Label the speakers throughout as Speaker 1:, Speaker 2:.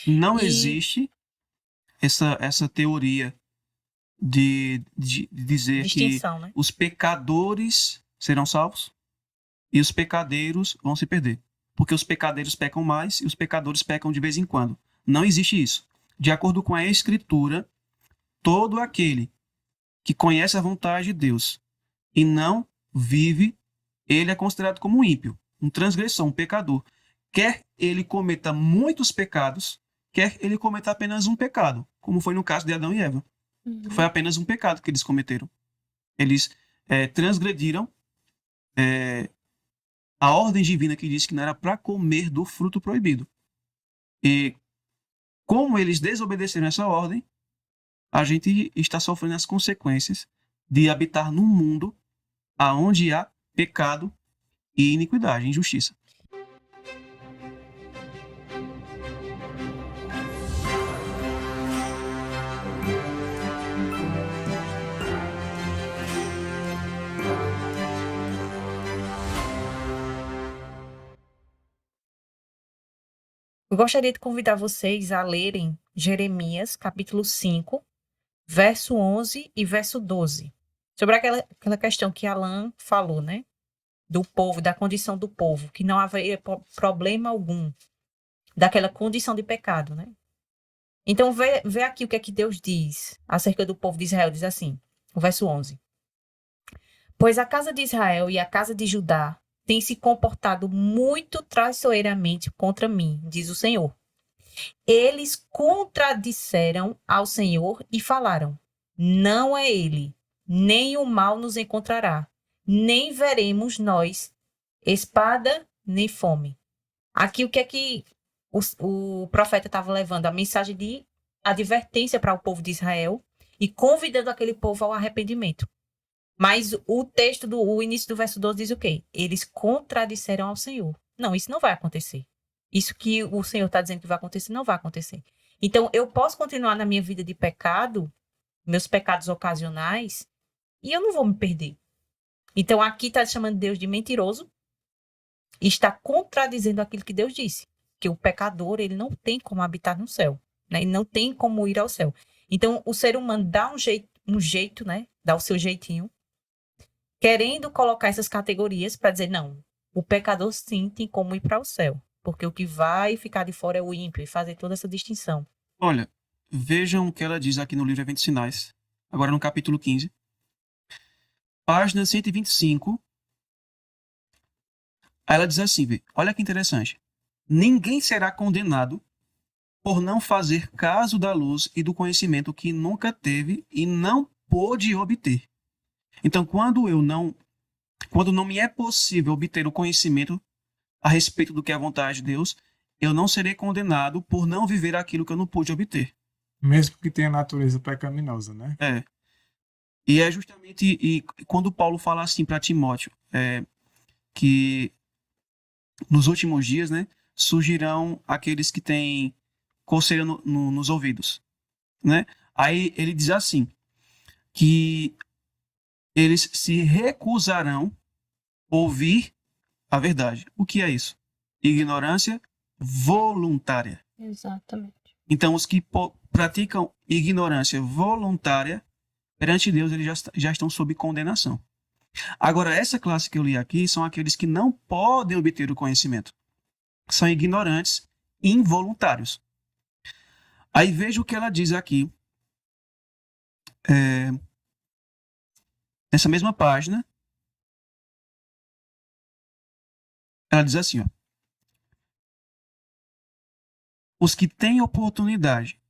Speaker 1: Não
Speaker 2: E
Speaker 1: existe essa teoria de dizer que
Speaker 2: distinção, né?
Speaker 1: os pecadores serão salvos e os pecadeiros vão se perder. Porque os pecadeiros pecam mais e os pecadores pecam de vez em quando. Não existe isso. De acordo com a Escritura, todo aquele que conhece a vontade de Deus e não vive, ele é considerado como um ímpio, um transgressor, um pecador. Quer ele cometa muitos pecados, quer ele cometa apenas um pecado, como foi no caso de Adão e Eva. Foi
Speaker 2: Uhum.
Speaker 1: apenas um pecado que eles cometeram. Eles transgrediram a ordem divina que disse que não era para comer do fruto proibido. E como eles desobedeceram essa ordem, a gente está sofrendo as consequências de habitar num mundo aonde há pecado e iniquidade, injustiça.
Speaker 2: Eu gostaria de convidar vocês a lerem Jeremias, capítulo 5, verso 11 e verso 12. Sobre aquela questão que Alan falou, né? Do povo, da condição do povo, que não haveria problema algum daquela condição de pecado, né? Então, vê aqui o que é que Deus diz acerca do povo de Israel. Diz assim, o verso 11. Pois a casa de Israel e a casa de Judá têm se comportado muito traiçoeiramente contra mim, diz o Senhor. Eles contradisseram ao Senhor e falaram: não é ele, nem o mal nos encontrará, nem veremos nós espada nem fome. Aqui o que é que o profeta estava levando? A mensagem de advertência para o povo de Israel e convidando aquele povo ao arrependimento. Mas o início do verso 12 diz o quê? Eles contradisseram ao Senhor. Não, isso não vai acontecer. Isso que o Senhor está dizendo que vai acontecer, não vai acontecer. Então, eu posso continuar na minha vida de pecado, meus pecados ocasionais, e eu não vou me perder. Então, aqui está chamando Deus de mentiroso e está contradizendo aquilo que Deus disse, que o pecador, ele não tem como habitar no céu, né? Ele não tem como ir ao céu. Então, o ser humano dá um jeito, né? Dá o seu jeitinho, querendo colocar essas categorias para dizer, não, o pecador sim tem como ir para o céu, porque o que vai ficar de fora é o ímpio, e fazer toda essa distinção.
Speaker 1: Olha, vejam o que ela diz aqui no livro Eventos Sinais, agora no capítulo 15, página 125. Aí ela diz assim, olha que interessante. Ninguém será condenado por não fazer caso da luz e do conhecimento que nunca teve e não pôde obter. Então, quando não me é possível obter o conhecimento a respeito do que é a vontade de Deus, eu não serei condenado por não viver aquilo que eu não pude obter.
Speaker 3: Mesmo que tenha natureza pecaminosa, né?
Speaker 1: É. E é justamente quando Paulo fala assim para Timóteo, que nos últimos dias, né, surgirão aqueles que têm coceira nos ouvidos, né? Aí ele diz assim, que eles se recusarão a ouvir a verdade. O que é isso? Ignorância voluntária.
Speaker 2: Exatamente.
Speaker 1: Então, os que praticam ignorância voluntária, perante Deus, eles já estão sob condenação. Agora, essa classe que eu li aqui são aqueles que não podem obter o conhecimento. São ignorantes involuntários. Aí veja o que ela diz aqui, nessa mesma página. Ela diz assim, ó, os que têm oportunidade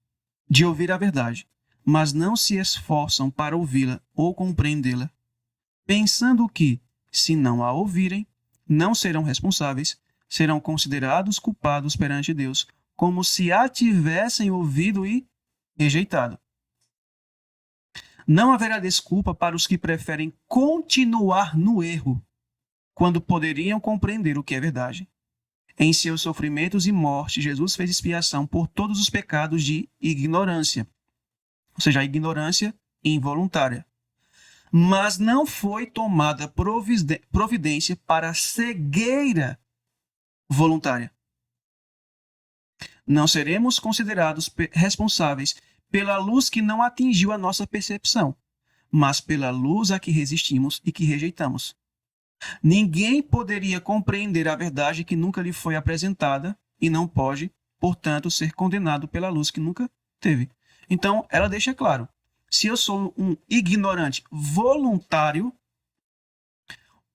Speaker 1: de ouvir a verdade, mas não se esforçam para ouvi-la ou compreendê-la, pensando que, se não a ouvirem, não serão responsáveis, serão considerados culpados perante Deus, como se a tivessem ouvido e rejeitado. Não haverá desculpa para os que preferem continuar no erro, quando poderiam compreender o que é verdade. Em seus sofrimentos e morte, Jesus fez expiação por todos os pecados de ignorância, ou seja, a ignorância involuntária. Mas não foi tomada providência para a cegueira voluntária. Não seremos considerados responsáveis pela luz que não atingiu a nossa percepção, mas pela luz a que resistimos e que rejeitamos. Ninguém poderia compreender a verdade que nunca lhe foi apresentada e não pode, portanto, ser condenado pela luz que nunca teve. Então, ela deixa claro, se eu sou um ignorante voluntário,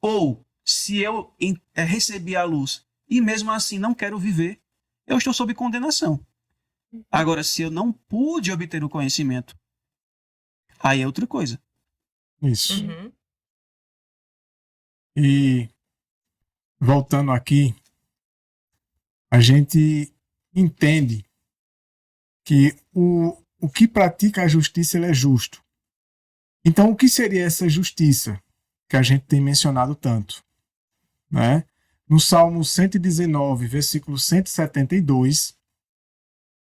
Speaker 1: ou se eu recebi a luz e mesmo assim não quero viver, eu estou sob condenação. Agora, se eu não pude obter o conhecimento, aí é outra coisa.
Speaker 3: Isso.
Speaker 2: Uhum.
Speaker 3: E voltando aqui, a gente entende que o que pratica a justiça ele é justo. Então, o que seria essa justiça que a gente tem mencionado tanto? Né? No Salmo 119, versículo 172,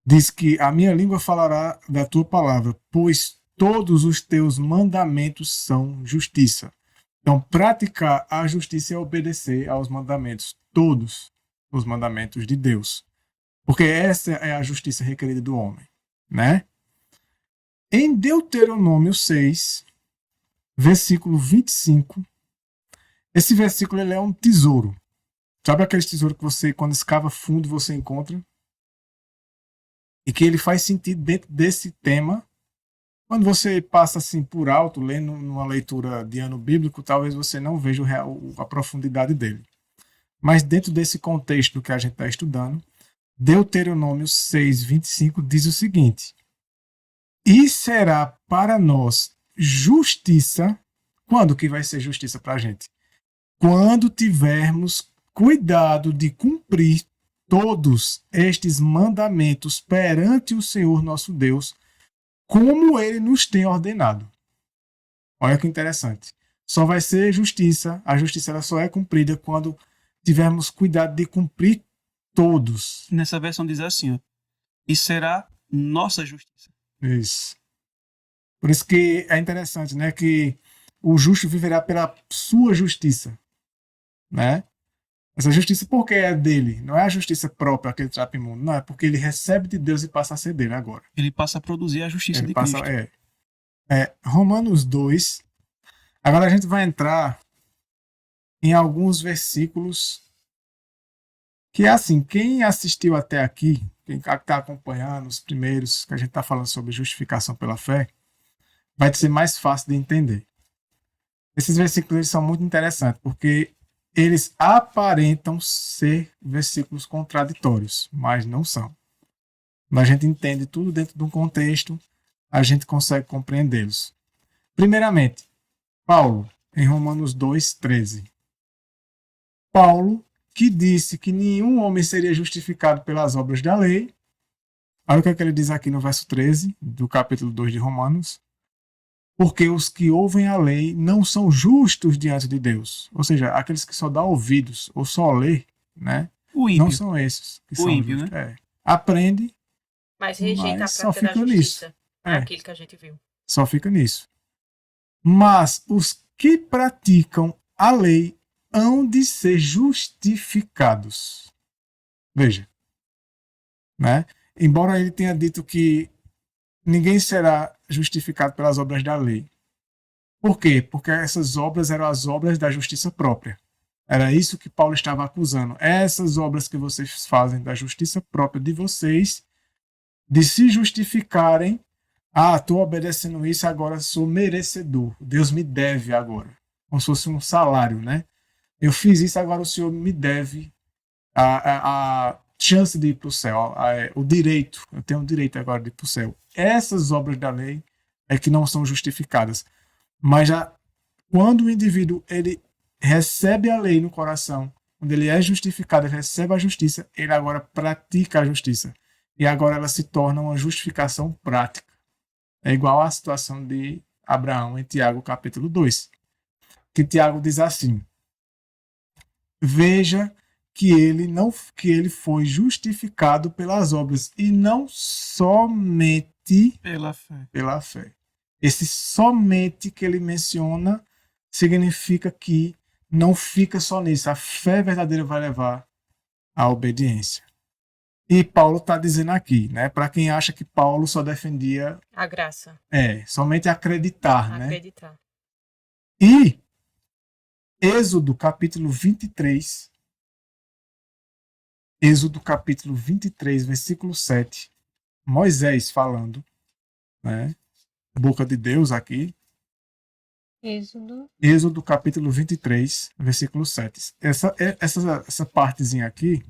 Speaker 3: diz que a minha língua falará da tua palavra, pois todos os teus mandamentos são justiça. Então, praticar a justiça é obedecer aos mandamentos, todos os mandamentos de Deus. Porque essa é a justiça requerida do homem, né? Em Deuteronômio 6, versículo 25, esse versículo ele é um tesouro. Sabe aquele tesouro que você, quando escava fundo, você encontra? E que ele faz sentido dentro desse tema. Quando você passa assim por alto, lendo numa leitura de ano bíblico, talvez você não veja a profundidade dele. Mas dentro desse contexto que a gente está estudando, Deuteronômio 6, 25 diz o seguinte: e será para nós justiça. Quando que vai ser justiça para a gente? Quando tivermos cuidado de cumprir todos estes mandamentos perante o Senhor nosso Deus, como ele nos tem ordenado. Olha que interessante. Só vai ser justiça, a justiça ela só é cumprida quando tivermos cuidado de cumprir todos.
Speaker 1: Nessa versão diz assim, ó, e será nossa justiça.
Speaker 3: Isso. Por isso que é interessante, né, que o justo viverá pela sua justiça, né? Essa justiça porque é dele, não é a justiça própria que ele trata imundo, não, é porque ele recebe de Deus e passa a ser dele agora.
Speaker 1: Ele passa a produzir a justiça
Speaker 3: Ele
Speaker 1: de
Speaker 3: passa,
Speaker 1: Cristo.
Speaker 3: Romanos 2. Agora a gente vai entrar em alguns versículos que é assim, quem assistiu até aqui, quem está acompanhando os primeiros que a gente está falando sobre justificação pela fé, vai ser mais fácil de entender. Esses versículos eles são muito interessantes, porque eles aparentam ser versículos contraditórios, mas não são. Mas a gente entende tudo dentro de um contexto, a gente consegue compreendê-los. Primeiramente, Paulo, em Romanos 2:13. Paulo, que disse que nenhum homem seria justificado pelas obras da lei. Olha o que é que ele diz aqui no verso 13 do capítulo 2 de Romanos. Porque os que ouvem a lei não são justos diante de Deus. Ou seja, aqueles que só dão ouvidos ou só lê, né?
Speaker 1: O ímpio.
Speaker 3: Não são esses que
Speaker 1: O
Speaker 3: são
Speaker 1: ímpio,
Speaker 3: justos.
Speaker 1: né?
Speaker 2: Mas
Speaker 3: Aprende,
Speaker 2: rejeita
Speaker 3: mas
Speaker 2: a
Speaker 3: só
Speaker 2: prática da
Speaker 3: fica
Speaker 2: justiça.
Speaker 3: nisso.
Speaker 2: É aquilo que a gente viu.
Speaker 3: Só fica nisso. Mas os que praticam a lei hão de ser justificados. Veja, né? Embora ele tenha dito que ninguém será justificado pelas obras da lei. Por quê? Porque essas obras eram as obras da justiça própria. Era isso que Paulo estava acusando. Essas obras que vocês fazem da justiça própria de vocês, de se justificarem. Ah, estou obedecendo isso, agora sou merecedor. Deus me deve agora. Como se fosse um salário, né? Eu fiz isso, agora o Senhor me deve a chance de ir para o céu, o direito. Eu tenho o direito agora de ir para o céu. Essas obras da lei é que não são justificadas. Mas já quando o indivíduo ele recebe a lei no coração, quando ele é justificado, ele recebe a justiça, ele agora pratica a justiça. E agora ela se torna uma justificação prática. É igual à situação de Abraão em Tiago capítulo 2. Que Tiago diz assim: veja que ele foi justificado pelas obras e não somente
Speaker 1: pela fé.
Speaker 3: Esse somente que ele menciona significa que não fica só nisso. A fé verdadeira vai levar à obediência. E Paulo está dizendo aqui, né? Para quem acha que Paulo só defendia
Speaker 2: A graça.
Speaker 3: somente acreditar, né?
Speaker 2: Acreditar.
Speaker 3: E Êxodo capítulo 23, versículo 7, Moisés falando, né? Boca de Deus aqui. Êxodo capítulo 23, versículo 7. Essa partezinha aqui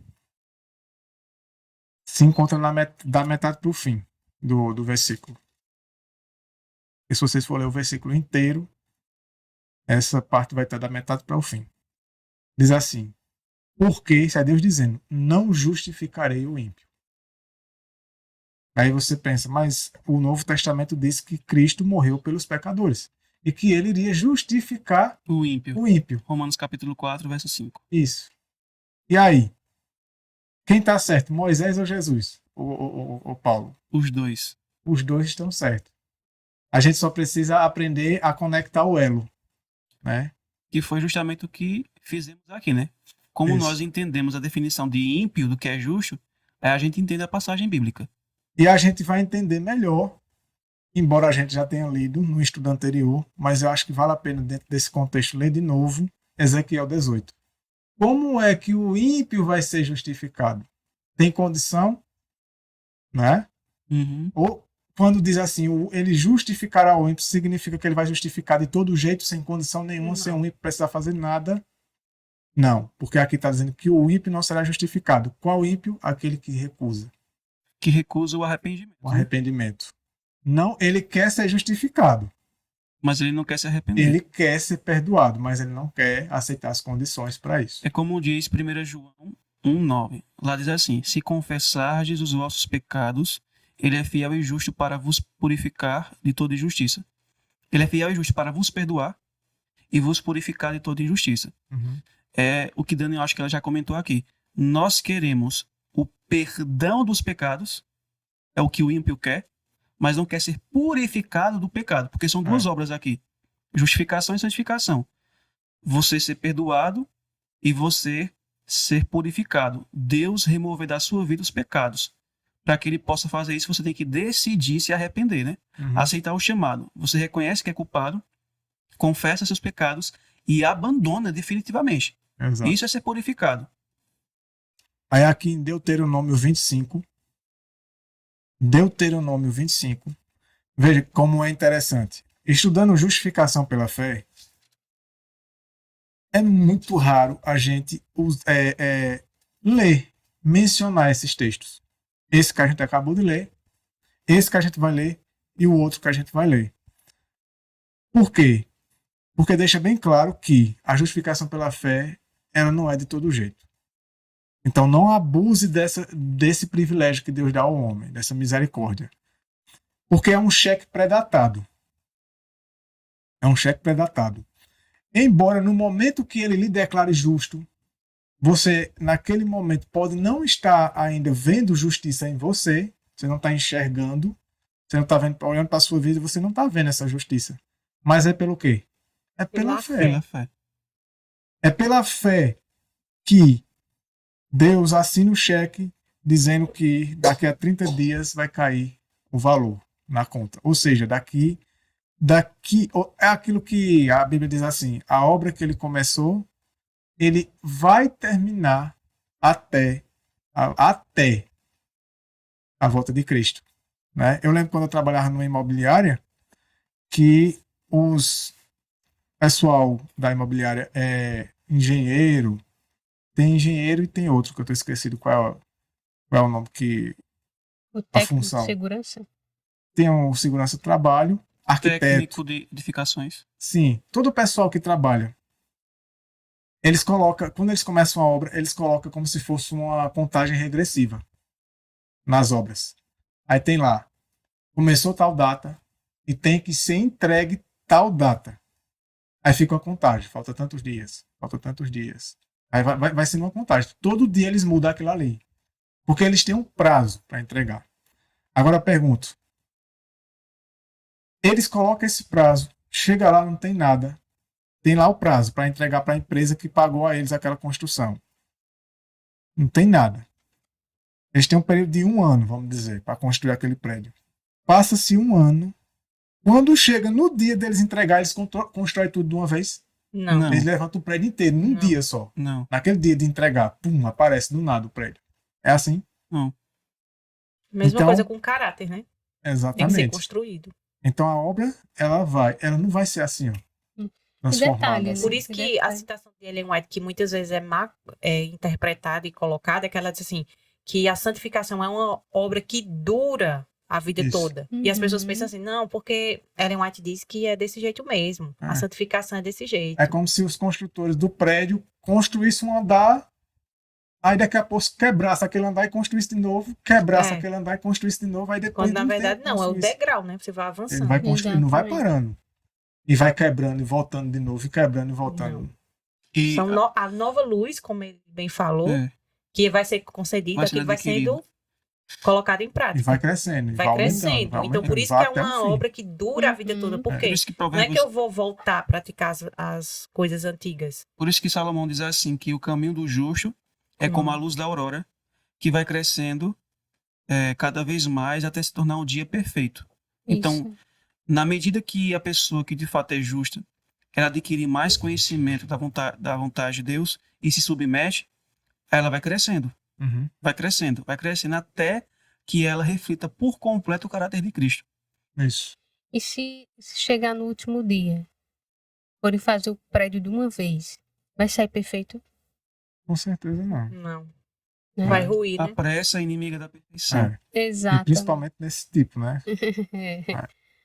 Speaker 3: se encontra da metade para o fim do versículo. E se vocês forem ler o versículo inteiro, essa parte vai estar da metade para o fim. Diz assim: porque, isso é Deus dizendo, não justificarei o ímpio. Aí você pensa, mas o Novo Testamento diz que Cristo morreu pelos pecadores e que ele iria justificar
Speaker 1: O ímpio.
Speaker 3: o ímpio.
Speaker 1: Romanos capítulo 4, verso 5.
Speaker 3: Isso. E aí? Quem está certo, Moisés ou Jesus? Ou Paulo?
Speaker 1: Os dois.
Speaker 3: Os dois estão certos. A gente só precisa aprender a conectar o elo, né?
Speaker 1: Que foi justamente o que fizemos aqui, né? Como
Speaker 3: Isso.
Speaker 1: nós entendemos a definição de ímpio do que é justo, a gente entende a passagem bíblica.
Speaker 3: E a gente vai entender melhor, embora a gente já tenha lido no estudo anterior, mas eu acho que vale a pena, dentro desse contexto, ler de novo Ezequiel 18. Como é que o ímpio vai ser justificado? Tem condição, né?
Speaker 1: Uhum.
Speaker 3: Ou quando diz assim, ele justificará o ímpio, significa que ele vai justificar de todo jeito, sem condição nenhuma,
Speaker 2: Não.
Speaker 3: sem o ímpio precisar fazer nada? Não, porque aqui está dizendo que o ímpio não será justificado. Qual ímpio? Aquele que recusa
Speaker 1: Que recusa o arrependimento.
Speaker 3: o arrependimento. Não, ele quer ser justificado.
Speaker 1: Mas ele não quer se arrepender.
Speaker 3: Ele quer ser perdoado, mas ele não quer aceitar as condições para isso.
Speaker 1: É como diz 1 João 1,9. Lá diz assim: se confessardes os vossos pecados, ele é fiel e justo para vos purificar de toda injustiça. Ele é fiel e justo para vos perdoar e vos purificar de toda injustiça.
Speaker 3: Uhum.
Speaker 1: É o que Daniel, acho que ela já comentou aqui. Nós queremos o perdão dos pecados, é o que o ímpio quer, mas não quer ser purificado do pecado, porque são duas obras aqui: justificação e santificação. Você ser perdoado e você ser purificado. Deus remover da sua vida os pecados. Para que ele possa fazer isso, você tem que decidir se arrepender, né?
Speaker 3: Uhum.
Speaker 1: Aceitar o chamado. Você reconhece que é culpado, confessa seus pecados e abandona definitivamente.
Speaker 3: Exato.
Speaker 1: Isso é ser purificado.
Speaker 3: Aí aqui em Deuteronômio 25, veja como é interessante. Estudando justificação pela fé, é muito raro a gente mencionar esses textos. Esse que a gente acabou de ler, esse que a gente vai ler e o outro que a gente vai ler. Por quê? Porque deixa bem claro que a justificação pela fé, ela não é de todo jeito. Então não abuse desse privilégio que Deus dá ao homem, dessa misericórdia. Porque é um cheque pré-datado. É um cheque pré-datado. Embora no momento que ele lhe declare justo, você, naquele momento, pode não estar ainda vendo justiça em você, você não está enxergando, você não está olhando para a sua vida, você não está vendo essa justiça. Mas é pelo quê? É pela fé.
Speaker 1: Pela fé.
Speaker 3: É pela fé que Deus assina o cheque dizendo que daqui a 30 dias vai cair o valor na conta. Ou seja, daqui é aquilo que a Bíblia diz assim: a obra que ele começou, ele vai terminar até a volta de Cristo, né? Eu lembro quando eu trabalhava numa imobiliária que os pessoal da imobiliária é engenheiro, tem engenheiro e tem outro que eu estou esquecido qual é o nome que
Speaker 2: O técnico
Speaker 3: função.
Speaker 2: de segurança.
Speaker 3: Tem um segurança do trabalho, arquiteto.
Speaker 1: Técnico de edificações.
Speaker 3: Sim, todo o pessoal que trabalha, eles colocam, quando eles começam a obra, eles colocam como se fosse uma contagem regressiva nas obras. Aí tem lá, começou tal data e tem que ser entregue tal data. Aí fica uma contagem, falta tantos dias. Aí vai sendo uma contagem. Todo dia eles mudam aquilo ali. Porque eles têm um prazo para entregar. Agora eu pergunto, eles colocam esse prazo, chega lá, não tem nada. Tem lá o prazo para entregar para a empresa que pagou a eles aquela construção. Não tem nada. Eles têm um período de 1 ano, vamos dizer, para construir aquele prédio. Passa-se 1 ano. Quando chega no dia deles entregar, eles constroem tudo de uma vez.
Speaker 2: Não.
Speaker 3: Eles levantam o prédio inteiro, num
Speaker 2: Não.
Speaker 3: dia só.
Speaker 1: Não.
Speaker 3: Naquele dia de entregar, pum, aparece do nada o prédio. É assim?
Speaker 1: Não.
Speaker 2: Mesma
Speaker 3: Então-
Speaker 2: coisa com caráter, né? Tem que ser
Speaker 3: Exatamente.
Speaker 2: construído.
Speaker 3: Então a obra, ela não vai ser assim, ó. Transformada.
Speaker 4: detalhe,
Speaker 3: assim.
Speaker 2: Por isso que a citação de Ellen White, que muitas vezes é interpretada e colocada, é que ela diz assim, que a santificação é uma obra que dura a vida
Speaker 3: Isso.
Speaker 2: toda. E as pessoas
Speaker 4: Uhum.
Speaker 2: pensam assim, não, porque Ellen White diz que é desse jeito mesmo.
Speaker 3: É.
Speaker 2: A santificação é desse jeito.
Speaker 3: É como se os construtores do prédio construíssem um andar, aí daqui a pouco quebrasse aquele andar e construísse de novo, quebrasse
Speaker 2: É.
Speaker 3: aquele andar e construísse de novo, aí depois
Speaker 2: Quando na
Speaker 3: de um
Speaker 2: verdade
Speaker 3: tempo,
Speaker 2: não, é o
Speaker 3: construísse.
Speaker 2: degrau, né? Você vai
Speaker 3: Ele
Speaker 2: avançando.
Speaker 3: vai construindo, não vai
Speaker 4: Exatamente.
Speaker 3: parando. E vai quebrando e voltando de novo, e quebrando e voltando.
Speaker 2: Não.
Speaker 1: E
Speaker 2: A nova luz, como ele bem falou,
Speaker 1: é,
Speaker 2: que vai ser concedida,
Speaker 1: Vai ser
Speaker 2: que vai
Speaker 1: adquirido.
Speaker 2: sendo colocada em
Speaker 3: E
Speaker 2: prática.
Speaker 3: vai crescendo, e
Speaker 2: Vai
Speaker 3: aumentando,
Speaker 2: crescendo.
Speaker 3: vai
Speaker 2: Então, por
Speaker 3: aumentando,
Speaker 2: isso
Speaker 3: vai
Speaker 2: que é
Speaker 3: até o
Speaker 2: uma
Speaker 3: fim.
Speaker 2: obra que dura a vida toda. Por
Speaker 1: por
Speaker 2: quê?
Speaker 1: isso que
Speaker 2: Não é
Speaker 1: Provérbios,
Speaker 2: que eu vou voltar a praticar as coisas antigas.
Speaker 1: por isso que Salomão diz assim, que o caminho do justo é como a luz da aurora, que vai crescendo cada vez mais até se tornar um dia perfeito. Então,
Speaker 4: Isso.
Speaker 1: na medida que a pessoa que de fato é justa, ela adquire mais conhecimento da vontade de Deus e se submete, ela vai crescendo,
Speaker 3: Uhum.
Speaker 1: vai crescendo até que ela reflita por completo o caráter de Cristo.
Speaker 3: Isso.
Speaker 4: E se chegar no último dia, forem fazer o prédio de uma vez, vai sair perfeito?
Speaker 3: Com certeza não.
Speaker 2: Não.
Speaker 4: Né?
Speaker 2: Vai ruir,
Speaker 1: A
Speaker 2: né?
Speaker 1: pressa é inimiga da perfeição.
Speaker 3: É. E
Speaker 4: Exato.
Speaker 3: principalmente nesse tipo, né?
Speaker 4: É.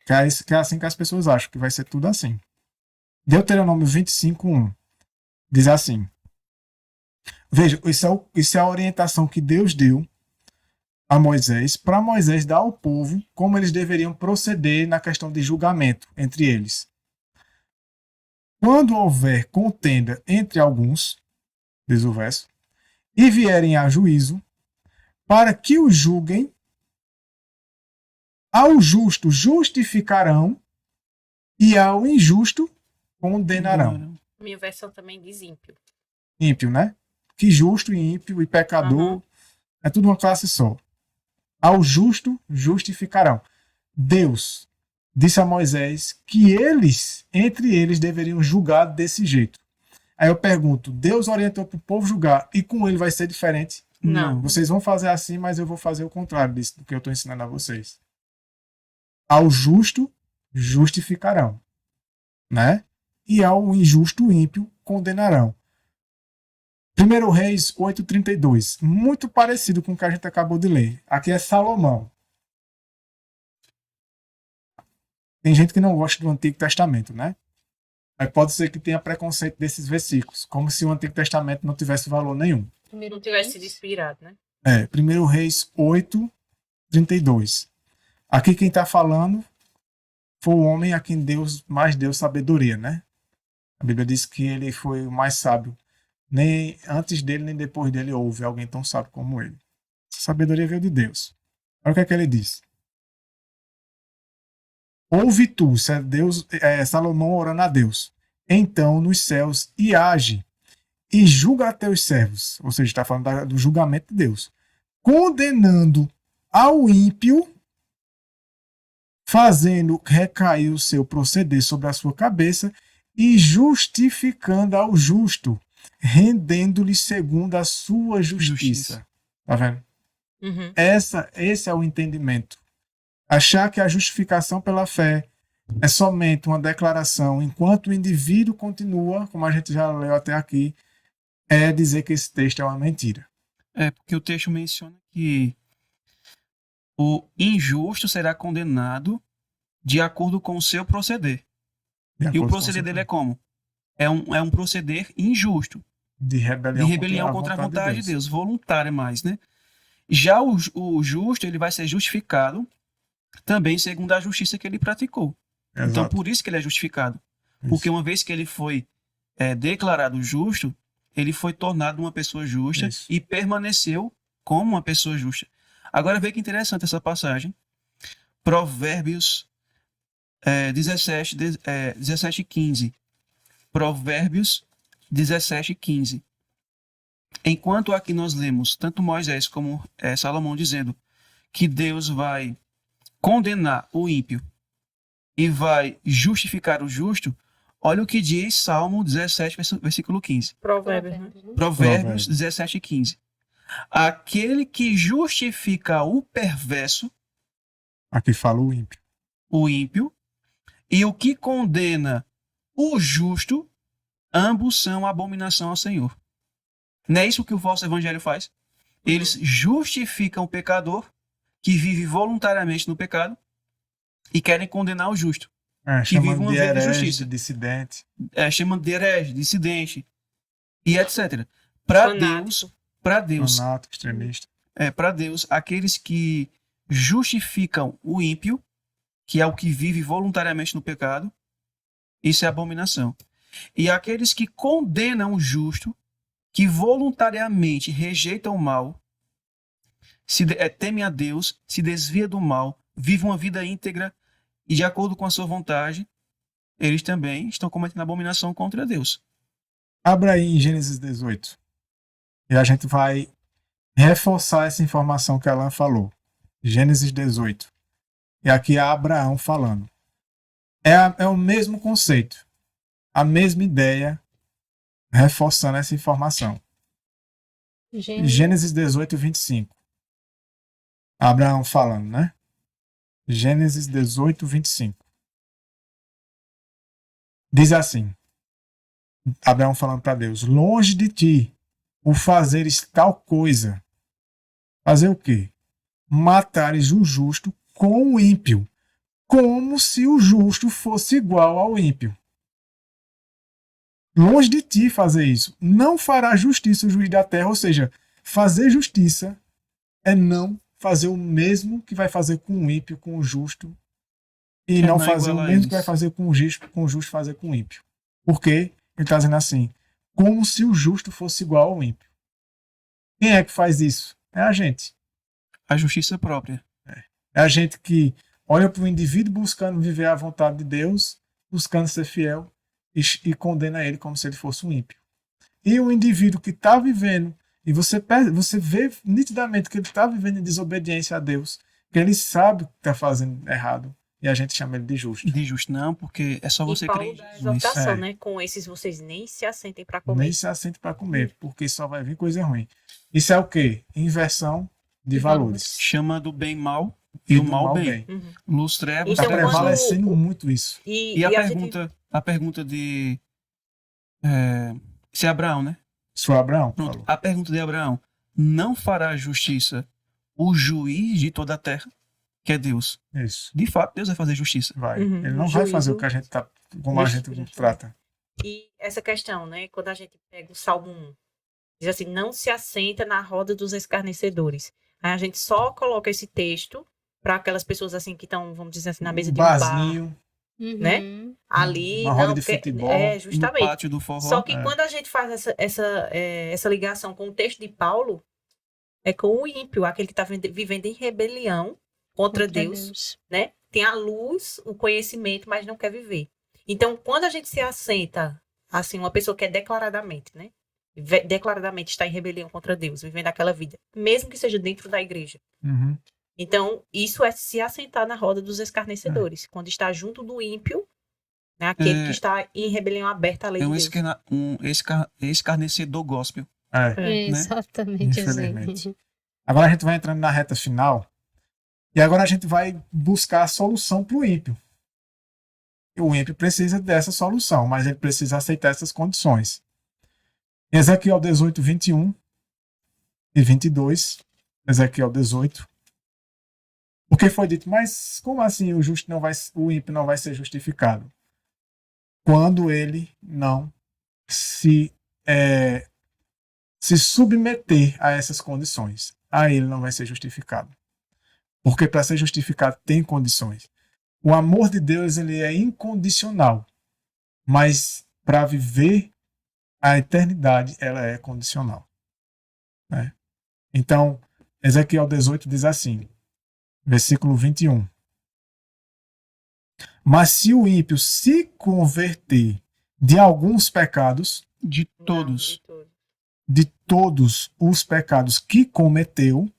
Speaker 3: Que é assim que as pessoas acham, que vai ser tudo assim. Deuteronômio 25:1 diz assim: veja, isso é a orientação que Deus deu a Moisés, para Moisés dar ao povo como eles deveriam proceder na questão de julgamento entre eles. Quando houver contenda entre alguns, diz o verso, e vierem a juízo, para que o julguem, ao justo justificarão e ao injusto condenarão.
Speaker 2: Minha versão também diz ímpio.
Speaker 3: Ímpio, né? Que justo e ímpio e pecador é tudo uma classe só. Ao justo justificarão. Deus disse a Moisés que entre eles, deveriam julgar desse jeito. Aí eu pergunto, Deus orientou para o povo julgar e com ele vai ser diferente?
Speaker 2: Não.
Speaker 3: Vocês vão fazer assim, mas eu vou fazer o contrário disso, do que eu estou ensinando a vocês. Ao justo justificarão, né? E ao injusto ímpio condenarão. 1 Reis 8:32, muito parecido com o que a gente acabou de ler. Aqui é Salomão. Tem gente que não gosta do Antigo Testamento, né? Mas pode ser que tenha preconceito desses versículos, como se o Antigo Testamento não tivesse valor nenhum.
Speaker 2: Não tivesse sido inspirado, né?
Speaker 3: 1 Reis 8:32. Aqui quem está falando foi o homem a quem Deus mais deu sabedoria, né? A Bíblia diz que ele foi o mais sábio. Nem antes dele, nem depois dele houve alguém tão sábio como ele. Essa sabedoria veio de Deus. Olha o que ele diz. Ouve tu, isso é Deus, Salomão orando a Deus. Então nos céus e age e julga a teus servos. Ou seja, está falando do julgamento de Deus. Condenando ao ímpio, fazendo recair o seu proceder sobre a sua cabeça e justificando ao justo, rendendo-lhe segundo a sua justiça. Tá vendo?
Speaker 2: Uhum.
Speaker 3: Esse é o entendimento. Achar que a justificação pela fé é somente uma declaração, enquanto o indivíduo continua, como a gente já leu até aqui, é dizer que esse texto é uma mentira.
Speaker 1: Porque o texto menciona que o injusto será condenado de acordo com o seu proceder. E o proceder dele é como? É um proceder injusto.
Speaker 3: De rebelião,
Speaker 1: contra a vontade de Deus. Voluntária mais, né? Já o justo, ele vai ser justificado também segundo a justiça que ele praticou.
Speaker 3: Exato.
Speaker 1: Então, por isso que ele é justificado. Porque uma vez que ele foi declarado justo, ele foi tornado uma pessoa justa e permaneceu como uma pessoa justa. Agora, vê que interessante essa passagem. Provérbios 17:15. Provérbios 17:15. Enquanto aqui nós lemos tanto Moisés como Salomão dizendo que Deus vai condenar o ímpio e vai justificar o justo, olha o que diz Salmo 17, versículo 15.
Speaker 2: Provérbios, né?
Speaker 1: Provérbios 17, 15. Aquele que justifica o perverso,
Speaker 3: Aqui fala o ímpio.
Speaker 1: o ímpio, e o que condena o justo, ambos são abominação ao Senhor. Não é isso que o vosso evangelho faz? Eles justificam o pecador que vive voluntariamente no pecado e querem condenar o justo. Que vive
Speaker 3: Chamando
Speaker 1: uma
Speaker 3: de
Speaker 1: vida de
Speaker 3: herege,
Speaker 1: justiça.
Speaker 3: de dissidente.
Speaker 1: Chamando de herege, dissidente e etc. Para Deus,
Speaker 3: Fanato, extremista.
Speaker 1: para Deus, aqueles que justificam o ímpio, que é o que vive voluntariamente no pecado, isso é abominação. E aqueles que condenam o justo, que voluntariamente rejeitam o mal, temem a Deus, se desvia do mal, vive uma vida íntegra e de acordo com a sua vontade, eles também estão cometendo abominação contra Deus.
Speaker 3: Abra aí em Gênesis 18. E a gente vai reforçar essa informação que Alan falou. Gênesis 18. E aqui é Abraão falando. É o mesmo conceito, a mesma ideia, reforçando essa informação. Gênesis 18, 25. Abraão falando, né? Gênesis 18, 25. Diz assim, Abraão falando para Deus, longe de ti o fazeres tal coisa. Fazer o quê? Matares o justo com o ímpio, como se o justo fosse igual ao ímpio. Longe de ti fazer isso. Não fará justiça o juiz da terra, ou seja, fazer justiça é não fazer o mesmo que vai fazer com o ímpio, com o justo, e não fazer o mesmo que vai fazer com o justo fazer com o ímpio. Por quê? Ele está dizendo assim, como se o justo fosse igual ao ímpio. Quem é que faz isso? É a gente.
Speaker 1: A justiça própria.
Speaker 3: É a gente que olha para o indivíduo buscando viver a vontade de Deus, buscando ser fiel, e condena ele como se ele fosse um ímpio. E o indivíduo que está vivendo, e você vê nitidamente que ele está vivendo em desobediência a Deus, que ele sabe que está fazendo errado, e a gente chama ele de justo.
Speaker 1: De justo não, porque é só você crer em Jesus.
Speaker 2: Exortação, né? Com esses vocês nem se assentem para comer.
Speaker 3: Nem se assentem para comer, porque só vai vir coisa ruim. Isso é o quê? Inversão de valores.
Speaker 1: Chama do bem mal e o mal bem. Luz, trevas,
Speaker 3: Está prevalecendo muito isso.
Speaker 1: E a pergunta de... se é Abraão, né?
Speaker 3: Se for Abraão.
Speaker 1: Pronto.
Speaker 3: Falou.
Speaker 1: A pergunta de Abraão. Não fará justiça o juiz de toda a terra, que é Deus?
Speaker 3: Isso.
Speaker 1: De fato, Deus vai fazer justiça.
Speaker 3: Vai. Ele não vai fazer o que a gente tá, como a gente trata.
Speaker 2: E essa questão, né? Quando a gente pega o Salmo 1, diz assim, não se assenta na roda dos escarnecedores. Aí a gente só coloca esse texto para aquelas pessoas assim que estão, vamos dizer assim, na mesa de um
Speaker 3: barzinho,
Speaker 2: né? Ali,
Speaker 3: uma roda de futebol,
Speaker 2: justamente.
Speaker 1: No pátio do forró.
Speaker 2: Só que quando a gente faz essa ligação com o texto de Paulo, é com o ímpio, aquele que está vivendo em rebelião contra Deus, né? Tem a luz, o conhecimento, mas não quer viver. Então, quando a gente se assenta, assim, uma pessoa que é declaradamente, né? Declaradamente está em rebelião contra Deus, vivendo aquela vida, mesmo que seja dentro da igreja. Então, isso é se assentar na roda dos escarnecedores, quando está junto do ímpio, né? Aquele que está em rebelião aberta à lei de Deus.
Speaker 1: Um escarnecedor gospel.
Speaker 3: Né?
Speaker 4: Exatamente.
Speaker 3: Infelizmente. Agora a gente vai entrando na reta final. E agora a gente vai buscar a solução para o ímpio. O ímpio precisa dessa solução, mas ele precisa aceitar essas condições. Ezequiel 18, 21 e 22. Ezequiel 18. Porque foi dito, mas como assim o ímpio não vai ser justificado? Quando ele não se submeter a essas condições. Aí ele não vai ser justificado. Porque para ser justificado tem condições. O amor de Deus ele é incondicional. Mas para viver a eternidade, ela é condicional. Né? Então, Ezequiel 18 diz assim, versículo 21. Mas se o ímpio se converter de alguns pecados,
Speaker 1: de todos.
Speaker 3: de todos os pecados que cometeu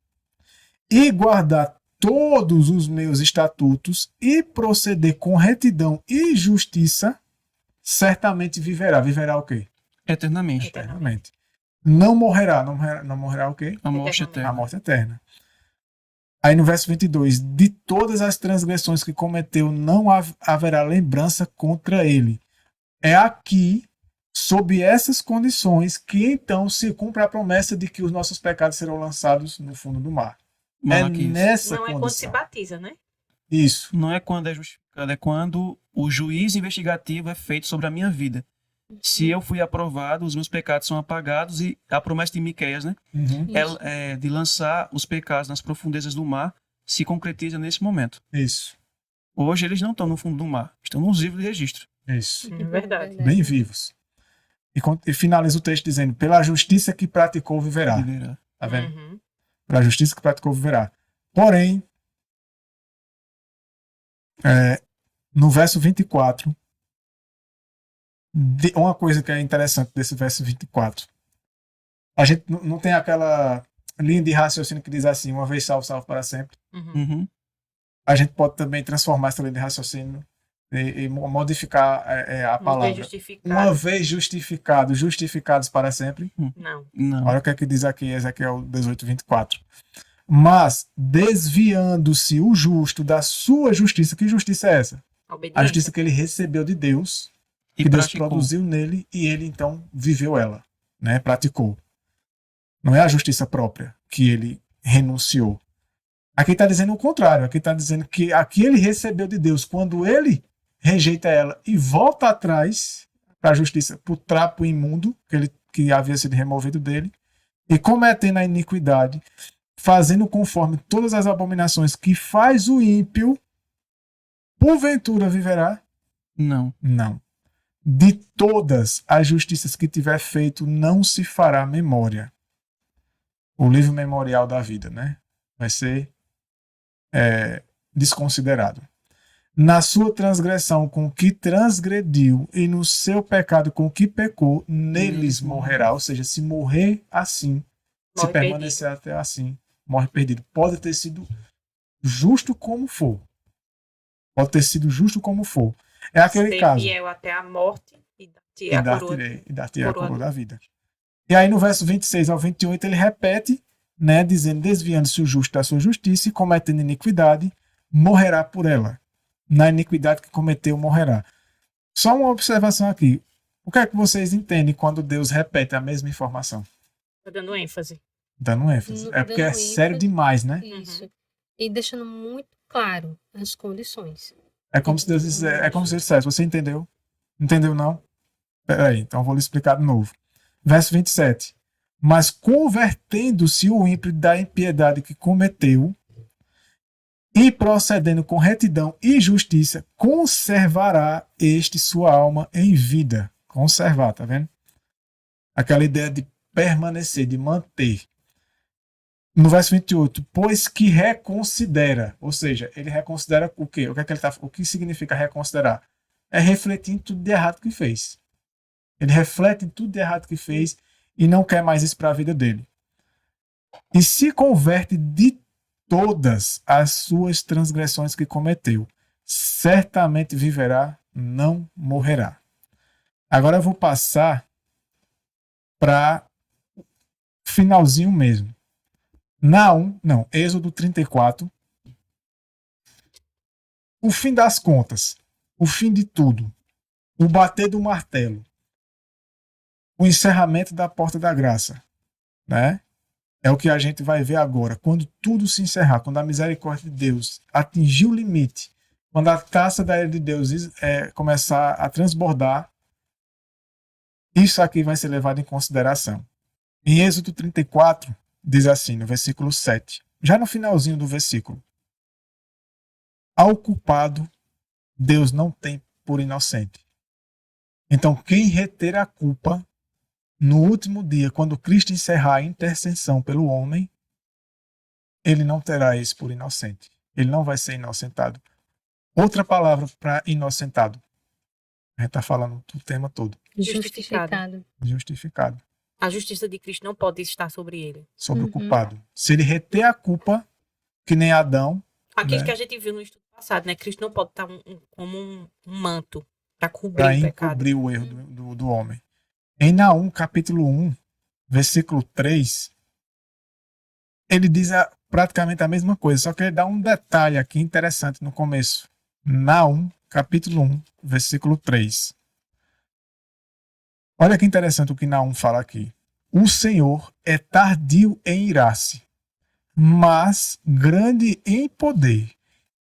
Speaker 3: e guardar todos os meus estatutos e proceder com retidão e justiça, certamente viverá. Viverá o quê?
Speaker 1: Eternamente.
Speaker 3: Eternamente. Não morrerá. Não morrerá o quê?
Speaker 1: A morte
Speaker 3: A
Speaker 1: eterna.
Speaker 3: morte eterna. Aí no verso 22, de todas as transgressões que cometeu, não haverá lembrança contra ele. É aqui, sob essas condições, que então se cumpre a promessa de que os nossos pecados serão lançados no fundo do mar.
Speaker 1: Malaquias.
Speaker 3: Nessa
Speaker 2: Não é
Speaker 3: condição.
Speaker 2: quando se batiza, né?
Speaker 3: Isso.
Speaker 1: Não é quando é justificado, é quando o juízo investigativo é feito sobre a minha vida. Se eu fui aprovado, os meus pecados são apagados e a promessa de Miqueias, né,
Speaker 4: Isso.
Speaker 1: de lançar os pecados nas profundezas do mar, se concretiza nesse momento.
Speaker 3: Isso.
Speaker 1: Hoje eles não estão no fundo do mar, estão nos livros de registro.
Speaker 3: Isso.
Speaker 2: É verdade.
Speaker 3: Bem vivos. E finaliza o texto dizendo: pela justiça que praticou, viverá.
Speaker 1: Viverá.
Speaker 3: Tá vendo?
Speaker 2: Uhum.
Speaker 3: Pela justiça que praticou, viverá. Porém, no verso 24, uma coisa que é interessante desse verso 24, a gente não tem aquela linha de raciocínio que diz assim: uma vez salvo, salvo para sempre.
Speaker 2: Uhum.
Speaker 1: Uhum.
Speaker 3: A gente pode também transformar essa linha de raciocínio e modificar a
Speaker 2: Uma
Speaker 3: palavra.
Speaker 2: vez justificado.
Speaker 3: Uma vez justificados, justificados para sempre.
Speaker 2: Não.
Speaker 1: Não.
Speaker 3: Olha o que é que diz aqui Ezequiel 18, 24. Mas, desviando-se o justo da sua justiça, que justiça é essa? A
Speaker 2: Obediência.
Speaker 3: justiça que ele recebeu de Deus,
Speaker 1: E
Speaker 3: que Deus
Speaker 1: praticou.
Speaker 3: produziu nele e ele então viveu ela, né? Praticou. Não é a justiça própria que ele renunciou. Aqui está dizendo o contrário. Aqui está dizendo que aqui ele recebeu de Deus, quando ele rejeita ela e volta atrás para a justiça, para o trapo imundo que havia sido removido dele, e cometendo a iniquidade, fazendo conforme todas as abominações que faz o ímpio, porventura viverá?
Speaker 1: Não.
Speaker 3: Não. De todas as justiças que tiver feito, não se fará memória. O livro memorial da vida, né? Vai ser desconsiderado. Na sua transgressão com que transgrediu e no seu pecado com que pecou, neles morrerá. Ou seja, se morrer assim, se
Speaker 2: Morre
Speaker 3: permanecer até assim, morre perdido. Pode ter sido justo como for. Pode ter sido justo como for. É aquele
Speaker 2: Ser
Speaker 3: caso.
Speaker 2: fiel até a morte e dar-te
Speaker 3: E
Speaker 2: a coroa.
Speaker 3: dar-te a coroa da vida. E aí no verso 26 ao 28 ele repete, né, dizendo: desviando-se o justo da sua justiça e cometendo iniquidade, morrerá por ela. Na iniquidade que cometeu, morrerá. Só uma observação aqui. O que é que vocês entendem quando Deus repete a mesma informação?
Speaker 2: Tô dando ênfase.
Speaker 3: Dando ênfase. É porque é
Speaker 4: Dando
Speaker 3: sério
Speaker 4: ênfase.
Speaker 3: demais, né?
Speaker 4: Isso. E deixando muito claro as condições.
Speaker 3: É como se Deus dissesse: você entendeu? Entendeu não? Peraí, então eu vou lhe explicar de novo. Verso 27. Mas convertendo-se o ímpio da impiedade que cometeu e procedendo com retidão e justiça, conservará este sua alma em vida. Conservar, tá vendo? Aquela ideia de permanecer, de manter. No verso 28, pois que reconsidera, ou seja, ele reconsidera o quê? O que significa reconsiderar? É refletir em tudo de errado que fez. Ele reflete em tudo de errado que fez e não quer mais isso para a vida dele. E se converte de todas as suas transgressões que cometeu, certamente viverá, não morrerá. Agora eu vou passar para finalzinho mesmo. Êxodo 34. O fim das contas, o fim de tudo, o bater do martelo, o encerramento da porta da graça, né? É o que a gente vai ver agora. Quando tudo se encerrar, quando a misericórdia de Deus atingir o limite, quando a taça da ira de Deus começar a transbordar, isso aqui vai ser levado em consideração. Em Êxodo 34, diz assim, no versículo 7, já no finalzinho do versículo: ao culpado, Deus não tem por inocente. Então, quem reter a culpa, no último dia, quando Cristo encerrar a intercessão pelo homem, ele não terá esse por inocente. Ele não vai ser inocentado. Outra palavra para inocentado. A gente está falando do tema todo.
Speaker 2: Justificado.
Speaker 3: Justificado.
Speaker 2: A justiça de Cristo não pode estar sobre ele.
Speaker 3: sobre o
Speaker 4: Uhum.
Speaker 3: culpado. Se ele reter a culpa, que nem Adão,
Speaker 2: Aquilo
Speaker 3: né?
Speaker 2: que a gente viu no estudo passado, né? Cristo não pode estar como um manto para cobrir
Speaker 3: para
Speaker 2: o pecado.
Speaker 3: encobrir o erro do homem. Em Naum, capítulo 1, versículo 3, ele diz praticamente a mesma coisa, só que ele dá um detalhe aqui interessante no começo. Naum, capítulo 1, versículo 3. Olha que interessante o que Naum fala aqui. O Senhor é tardio em irar-se, mas grande em poder,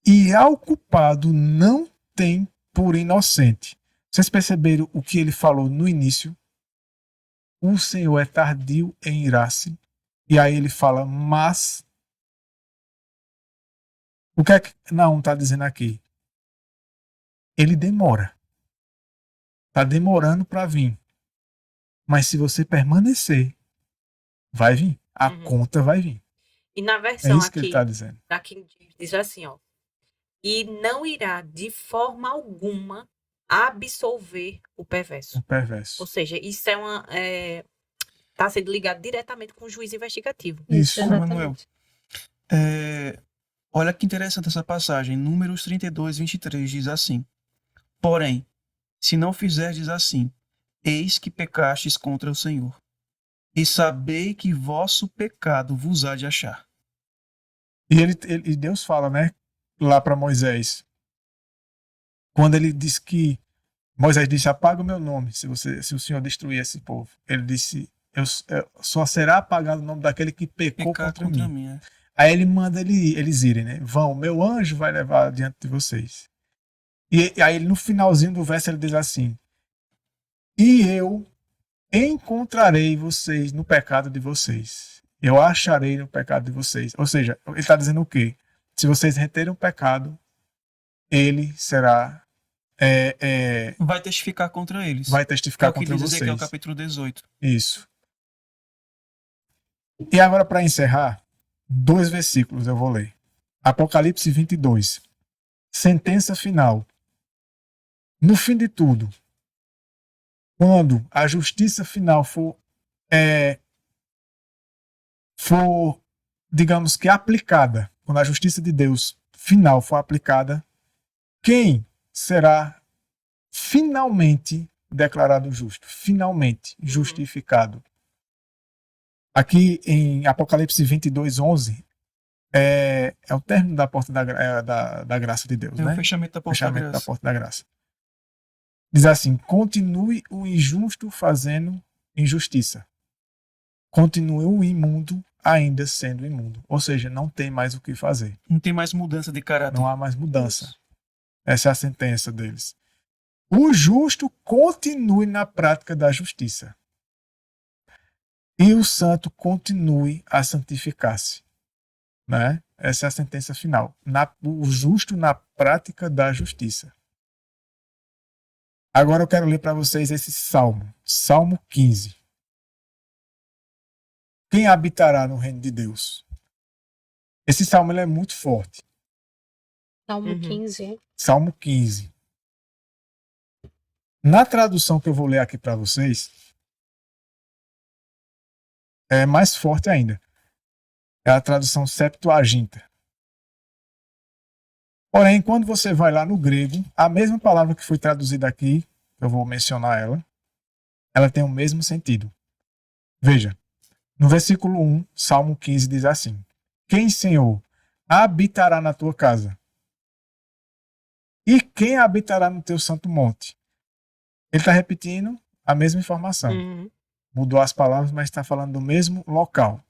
Speaker 3: e ao culpado não tem por inocente. Vocês perceberam o que ele falou no início? O Senhor é tardio em irar-se. E aí ele fala, mas... O que é que Naum está dizendo aqui? Ele demora. Está demorando para vir. Mas se você permanecer, vai vir. A
Speaker 2: Uhum.
Speaker 3: conta vai vir.
Speaker 2: E na
Speaker 3: É
Speaker 2: versão
Speaker 3: isso que ele
Speaker 2: aqui,
Speaker 3: está dizendo.
Speaker 2: da King James, diz assim, ó. E não irá de forma alguma absolver o perverso.
Speaker 3: O perverso.
Speaker 2: Ou seja, isso tá sendo ligado diretamente com o juiz investigativo.
Speaker 3: Isso.
Speaker 1: Manuel. Olha que interessante essa passagem. Números 32, 23 diz assim: Porém, se não fizerdes assim, eis que pecastes contra o Senhor. E sabei que vosso pecado vos há de achar.
Speaker 3: E Deus fala, né? Lá para Moisés. Quando ele diz que... Moisés disse, apaga o meu nome se o Senhor destruir esse povo. Ele disse, só será apagado o nome daquele que pecou
Speaker 1: Pecar
Speaker 3: contra
Speaker 1: contra
Speaker 3: mim.
Speaker 1: mim.
Speaker 3: Aí ele manda eles irem, né? Vão, meu anjo vai levar diante de vocês. E aí no finalzinho do verso ele diz assim: e eu encontrarei vocês no pecado de vocês. Eu acharei no pecado de vocês. Ou seja, ele está dizendo o quê? Se vocês reterem o pecado, ele será...
Speaker 1: Vai testificar contra eles.
Speaker 3: vai
Speaker 1: Que é
Speaker 3: testificar
Speaker 1: o que
Speaker 3: contra
Speaker 1: diz
Speaker 3: vocês.
Speaker 1: Ezequiel capítulo 18.
Speaker 3: Isso. E agora, para encerrar, 2 versículos eu vou ler. Apocalipse 22. Sentença final. No fim de tudo, quando a justiça final for, digamos que aplicada, quando a justiça de Deus final for aplicada, quem será finalmente declarado justo? Finalmente justificado? Aqui em Apocalipse 22, 11, é o término da porta da graça de Deus,
Speaker 1: É
Speaker 3: né?
Speaker 1: o fechamento da porta
Speaker 3: Fechamento
Speaker 1: da
Speaker 3: da
Speaker 1: graça.
Speaker 3: porta da graça. Diz assim: continue o injusto fazendo injustiça. Continue o imundo ainda sendo imundo. Ou seja, não tem mais o que fazer.
Speaker 1: Não tem mais mudança de caráter.
Speaker 3: Não há mais mudança. Essa é a sentença deles. O justo continue na prática da justiça. E o santo continue a santificar-se. Né? Essa é a sentença final. O justo na prática da justiça. Agora eu quero ler para vocês esse salmo. Salmo 15. Quem habitará no reino de Deus? Esse salmo ele é muito forte.
Speaker 4: Salmo
Speaker 2: Uhum.
Speaker 4: 15, é?
Speaker 3: Salmo 15. Na tradução que eu vou ler aqui para vocês, é mais forte ainda. É a tradução Septuaginta. Porém, quando você vai lá no grego, a mesma palavra que foi traduzida aqui, eu vou mencionar ela tem o mesmo sentido. Veja, no versículo 1, Salmo 15 diz assim: quem, Senhor, habitará na tua casa? E quem habitará no teu santo monte? Ele está repetindo a mesma informação.
Speaker 2: Uhum.
Speaker 3: Mudou as palavras, mas está falando do mesmo local,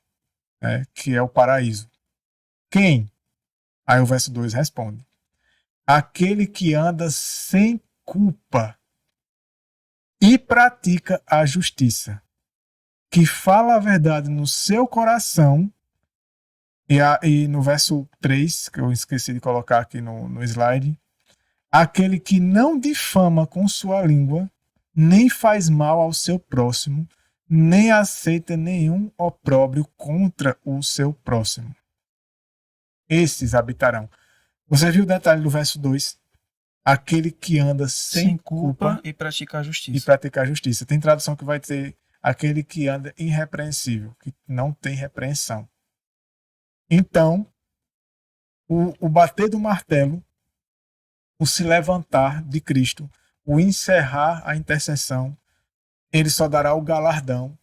Speaker 3: né, que é o paraíso. Quem? Aí o verso 2 responde: aquele que anda sem culpa e pratica a justiça, que fala a verdade no seu coração. E no verso 3, que eu esqueci de colocar aqui no slide, aquele que não difama com sua língua, nem faz mal ao seu próximo, nem aceita nenhum opróbrio contra o seu próximo. Esses habitarão. Você viu o detalhe do verso 2? Aquele que anda sem culpa
Speaker 1: e praticar a
Speaker 3: e
Speaker 1: justiça.
Speaker 3: praticar justiça. Tem tradução que vai dizer aquele que anda irrepreensível, que não tem repreensão. Então, o bater do martelo, o se levantar de Cristo, o encerrar a intercessão, ele só dará o galardão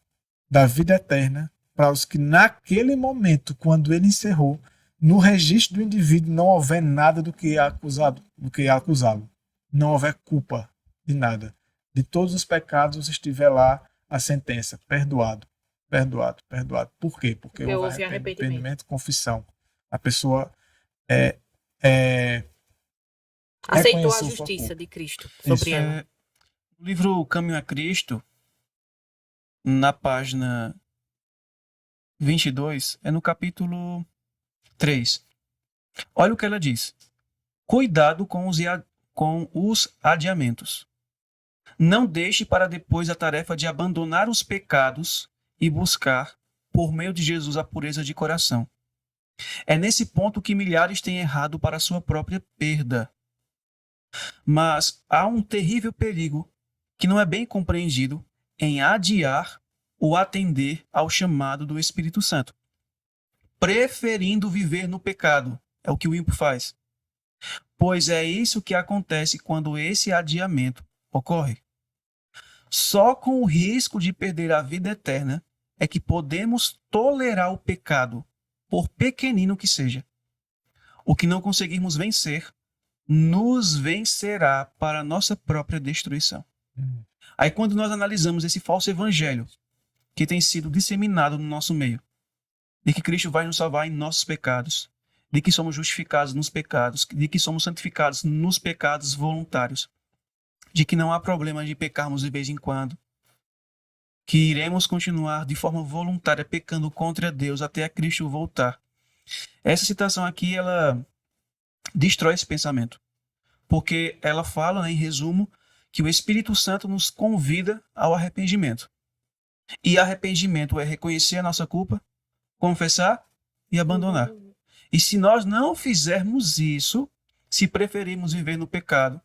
Speaker 3: da vida eterna para os que naquele momento, quando ele encerrou, no registro do indivíduo não houver nada do que é acusá-lo. Não houver culpa de nada. De todos os pecados estiver lá a sentença, perdoado, perdoado, perdoado. Por quê? Porque houve arrependimento e confissão. A pessoa
Speaker 2: Aceitou a
Speaker 3: reconheceu sua
Speaker 2: justiça
Speaker 3: culpa.
Speaker 2: de Cristo
Speaker 3: Isso.
Speaker 2: sobre ela.
Speaker 1: No livro Caminho a Cristo, na página 22, é no capítulo 3. Olha o que ela diz. Cuidado com os adiamentos. Não deixe para depois a tarefa de abandonar os pecados e buscar, por meio de Jesus, a pureza de coração. É nesse ponto que milhares têm errado para sua própria perda. Mas há um terrível perigo que não é bem compreendido em adiar ou atender ao chamado do Espírito Santo, preferindo viver no pecado. É o que o ímpio faz. Pois é isso que acontece quando esse adiamento ocorre. Só com o risco de perder a vida eterna é que podemos tolerar o pecado, por pequenino que seja. O que não conseguirmos vencer, nos vencerá para a nossa própria destruição. Aí quando nós analisamos esse falso evangelho que tem sido disseminado no nosso meio, de que Cristo vai nos salvar em nossos pecados, de que somos justificados nos pecados, de que somos santificados nos pecados voluntários, de que não há problema de pecarmos de vez em quando, que iremos continuar de forma voluntária pecando contra Deus até Cristo voltar. Essa citação aqui, ela destrói esse pensamento, porque ela fala, né, em resumo, que o Espírito Santo nos convida ao arrependimento. E arrependimento é reconhecer a nossa culpa, confessar e abandonar. E se nós não fizermos isso, se preferirmos viver no pecado,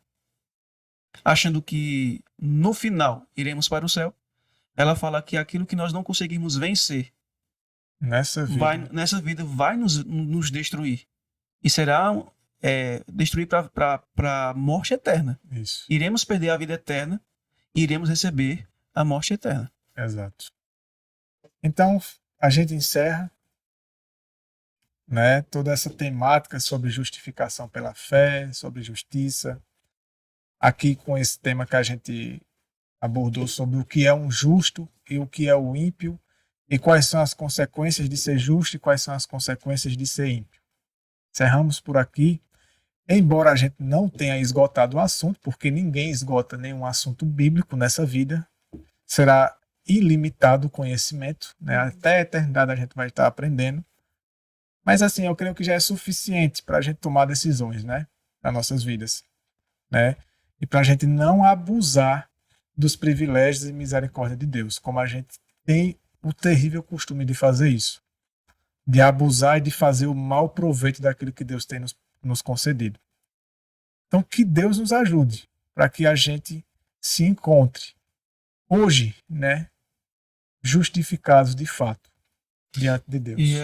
Speaker 1: achando que no final iremos para o céu, ela fala que aquilo que nós não conseguimos vencer
Speaker 3: Nessa vida.
Speaker 1: vai nos destruir. E será destruir para a morte eterna.
Speaker 3: Isso.
Speaker 1: Iremos perder a vida eterna e iremos receber a morte eterna.
Speaker 3: Exato. Então, a gente encerra, né, toda essa temática sobre justificação pela fé, sobre justiça, aqui com esse tema que a gente abordou sobre o que é um justo e o que é o ímpio, e quais são as consequências de ser justo e quais são as consequências de ser ímpio. Encerramos por aqui, embora a gente não tenha esgotado o assunto, porque ninguém esgota nenhum assunto bíblico nessa vida, será ilimitado o conhecimento, né? Até a eternidade a gente vai estar aprendendo. Mas assim, eu creio que já é suficiente para a gente tomar decisões, né, nas nossas vidas, né? E para a gente não abusar dos privilégios e misericórdia de Deus, como a gente tem o terrível costume de fazer isso, de abusar e de fazer o mau proveito daquilo que Deus tem nos concedido. Então, que Deus nos ajude para que a gente se encontre hoje, né, justificados de fato diante de Deus.
Speaker 1: E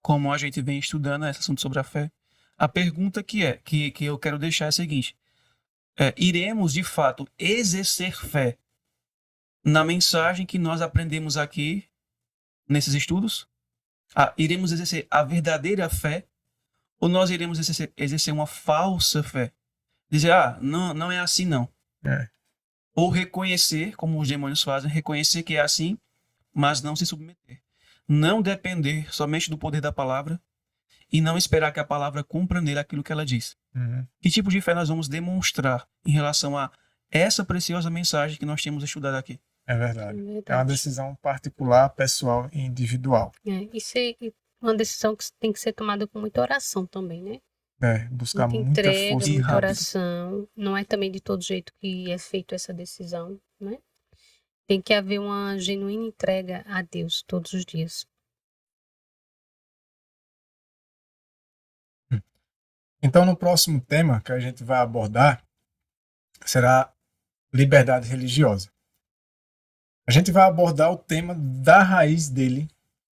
Speaker 1: como a gente vem estudando esse assunto sobre a fé, a pergunta que eu quero deixar é a seguinte: iremos de fato exercer fé na mensagem que nós aprendemos aqui nesses estudos? Iremos exercer a verdadeira fé ou nós iremos exercer uma falsa fé? Dizer, não é assim não. Ou reconhecer, como os demônios fazem, reconhecer que é assim, mas não se submeter. Não depender somente do poder da palavra e não esperar que a palavra cumpra nele aquilo que ela diz. Que tipo de fé nós vamos demonstrar em relação a essa preciosa mensagem que nós temos estudado aqui?
Speaker 3: É verdade. É uma decisão particular, pessoal e individual.
Speaker 4: Isso é uma decisão que tem que ser tomada com muita oração também, né?
Speaker 3: Buscar muita
Speaker 4: entrega,
Speaker 3: força.
Speaker 4: muita oração. Não é também de todo jeito que é feita essa decisão, né? Tem que haver uma genuína entrega a Deus todos os dias.
Speaker 3: Então, no próximo tema que a gente vai abordar será liberdade religiosa. A gente vai abordar o tema da raiz dele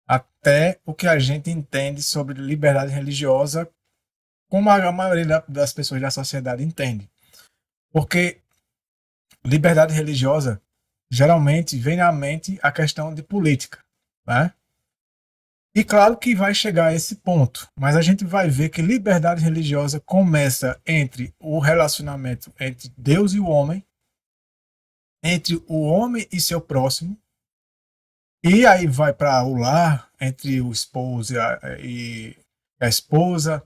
Speaker 3: até o que a gente entende sobre liberdade religiosa, como a maioria das pessoas da sociedade entende. Porque liberdade religiosa geralmente vem à mente a questão de política, né? E claro que vai chegar a esse ponto, mas a gente vai ver que liberdade religiosa começa entre o relacionamento entre Deus e o homem, entre o homem e seu próximo, e aí vai para o lar, entre o esposo e a esposa,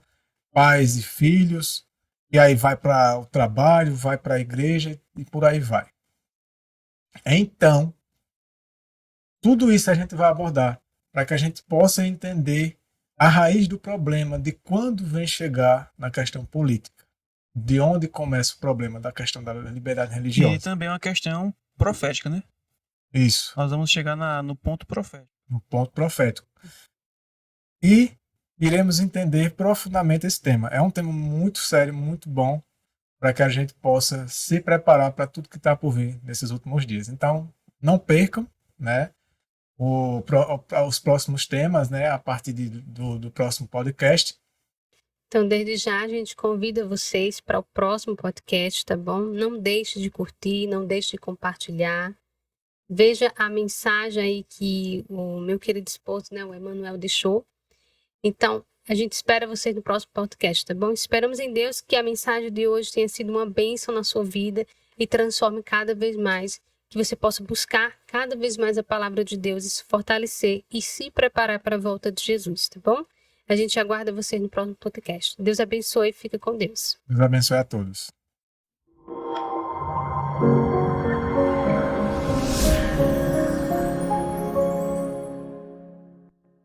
Speaker 3: pais e filhos, e aí vai para o trabalho, vai para a igreja e por aí vai. Então, tudo isso a gente vai abordar para que a gente possa entender a raiz do problema de quando vem chegar na questão política, de onde começa o problema da questão da liberdade
Speaker 1: E
Speaker 3: religiosa.
Speaker 1: também é uma questão profética, né?
Speaker 3: Isso,
Speaker 1: Nós vamos chegar no ponto profético.
Speaker 3: no ponto profético. E iremos entender profundamente esse tema. É um tema muito sério, muito bom, para que a gente possa se preparar para tudo que está por vir nesses últimos dias. Então, não percam, né, os próximos temas, né, a partir do próximo podcast.
Speaker 4: Então, desde já, a gente convida vocês para o próximo podcast, tá bom? Não deixe de curtir, não deixe de compartilhar. Veja a mensagem aí que o meu querido esposo, né, o Emanuel, deixou. Então, a gente espera vocês no próximo podcast, tá bom? Esperamos em Deus que a mensagem de hoje tenha sido uma bênção na sua vida e transforme cada vez mais, que você possa buscar cada vez mais a palavra de Deus e se fortalecer e se preparar para a volta de Jesus, tá bom? A gente aguarda vocês no próximo podcast. Deus abençoe e fica com Deus.
Speaker 3: Deus abençoe a todos.